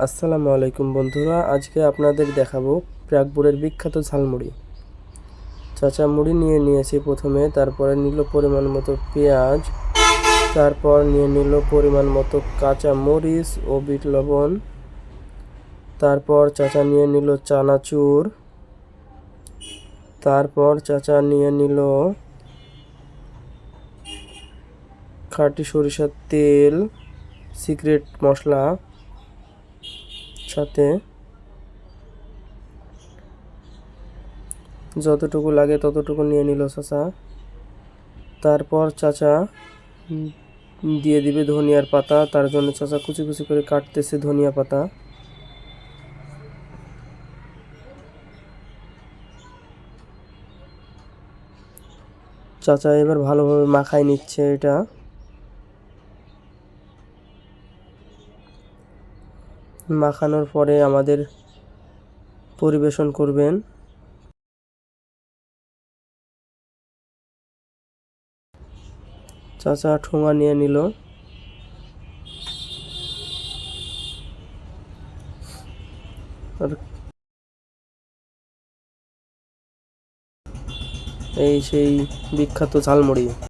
আসসালামু আলাইকুম বন্ধুরা, আজকে আপনাদের দেখাবো প্রাগপুরের বিখ্যাত ঝালমুড়ি। চাচা মুড়ি নিয়ে নিয়েছে প্রথমে, তারপরে নিল পরিমাণ মতো পেঁয়াজ, তারপর নিয়ে নিল পরিমাণ মতো কাঁচা মরিচ ও বিট লবণ, তারপর চাচা নিয়ে নিল চানাচুর, তারপর চাচা নিয়ে নিল খাঁটি সরিষার তেল, সিক্রেট মশলা, সাথে যতটুকু লাগে ততটুকু নিয়ে নিল চাচা। তারপর চাচা দিয়ে দিবে ধনিয়ার পাতা, তার জন্য চাচা কুচি কুচি করে কাটতেছে ধনিয়া পাতা। চাচা এবার ভালোভাবে মাখায় নিচ্ছে এটা। মাখানোর পরে আমাদের পরিবেশন করবেন। চাচা ঠোঙা নিয়ে নিল। আর এই সেই বিখ্যাত ঝালমুড়ি।